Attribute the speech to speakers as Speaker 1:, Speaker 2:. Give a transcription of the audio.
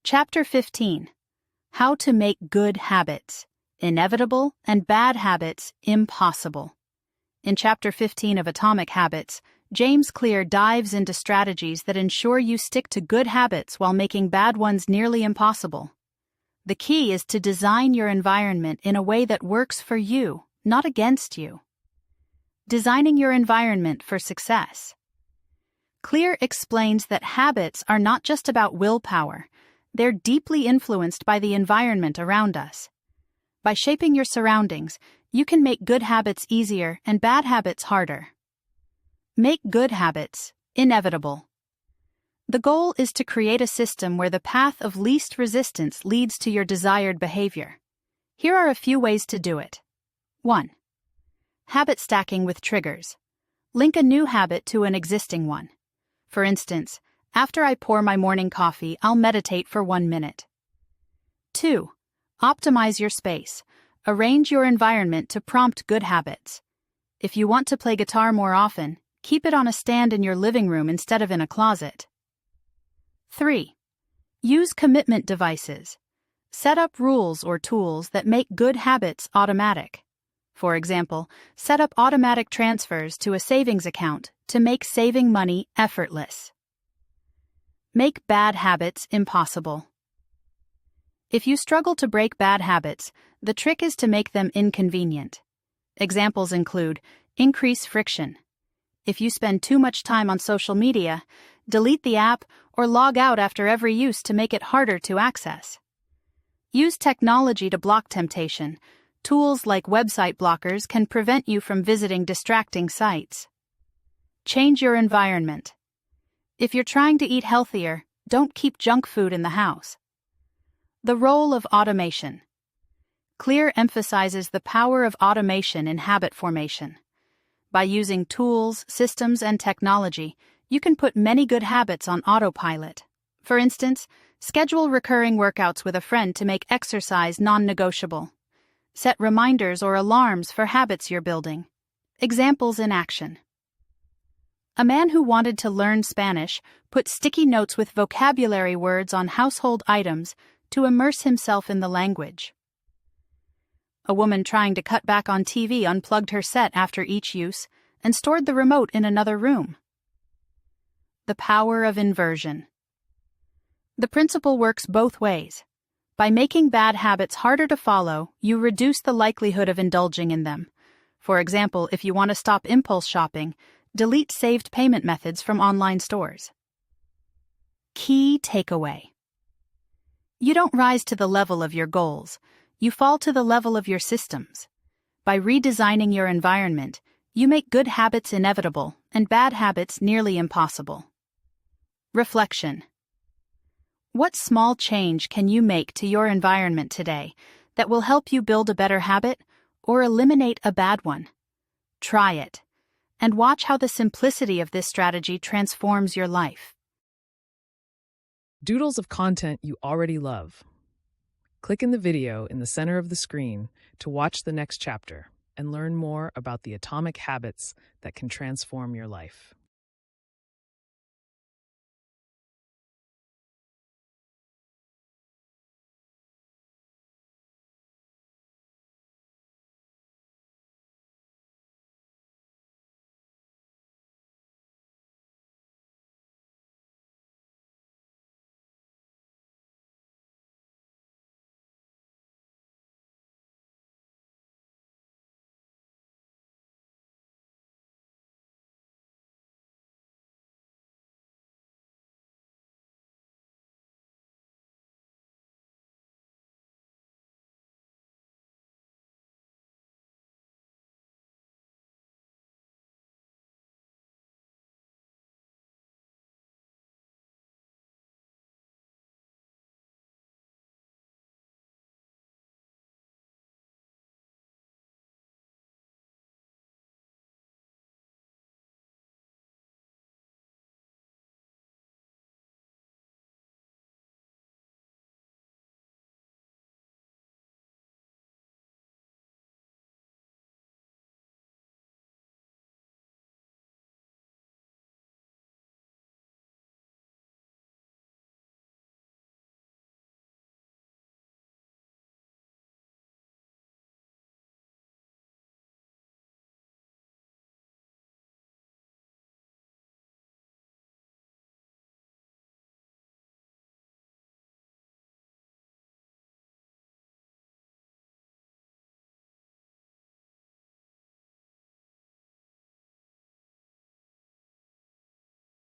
Speaker 1: Chapter 15. How to make good habits inevitable and bad habits impossible. In Chapter 15 of Atomic Habits, James Clear dives into strategies that ensure you stick to good habits while making bad ones nearly impossible. The key is to design your environment in a way that works for you, not against you. Designing your environment for success. Clear explains that habits are not just about willpower, they're deeply influenced by the environment around us. By shaping your surroundings, you can make good habits easier and bad habits harder. Make good habits inevitable. The goal is to create a system where the path of least resistance leads to your desired behavior. Here are a few ways to do it. 1. Habit stacking with triggers. Link a new habit to an existing one. For instance, after I pour my morning coffee, I'll meditate for 1 minute. 2. Optimize your space. Arrange your environment to prompt good habits. If you want to play guitar more often, keep it on a stand in your living room instead of in a closet. 3. Use commitment devices. Set up rules or tools that make good habits automatic. For example, set up automatic transfers to a savings account to make saving money effortless. Make bad habits impossible. If you struggle to break bad habits, the trick is to make them inconvenient. Examples include increase friction. If you spend too much time on social media, delete the app or log out after every use to make it harder to access. Use technology to block temptation. Tools like website blockers can prevent you from visiting distracting sites. Change your environment. If you're trying to eat healthier, don't keep junk food in the house. The role of automation. Clear emphasizes the power of automation in habit formation. By using tools, systems, and technology, you can put many good habits on autopilot. For instance, schedule recurring workouts with a friend to make exercise non-negotiable. Set reminders or alarms for habits you're building. Examples in action. A man who wanted to learn Spanish put sticky notes with vocabulary words on household items to immerse himself in the language. A woman trying to cut back on TV unplugged her set after each use and stored the remote in another room. The power of inversion. The principle works both ways. By making bad habits harder to follow, you reduce the likelihood of indulging in them. For example, if you want to stop impulse shopping, delete saved payment methods from online stores. Key takeaway. You don't rise to the level of your goals, you fall to the level of your systems. By redesigning your environment, you make good habits inevitable and bad habits nearly impossible. Reflection. What small change can you make to your environment today that will help you build a better habit or eliminate a bad one? Try it, and watch how the simplicity of this strategy transforms your life.
Speaker 2: Doodles of content you already love. Click in the video in the center of the screen to watch the next chapter and learn more about the atomic habits that can transform your life.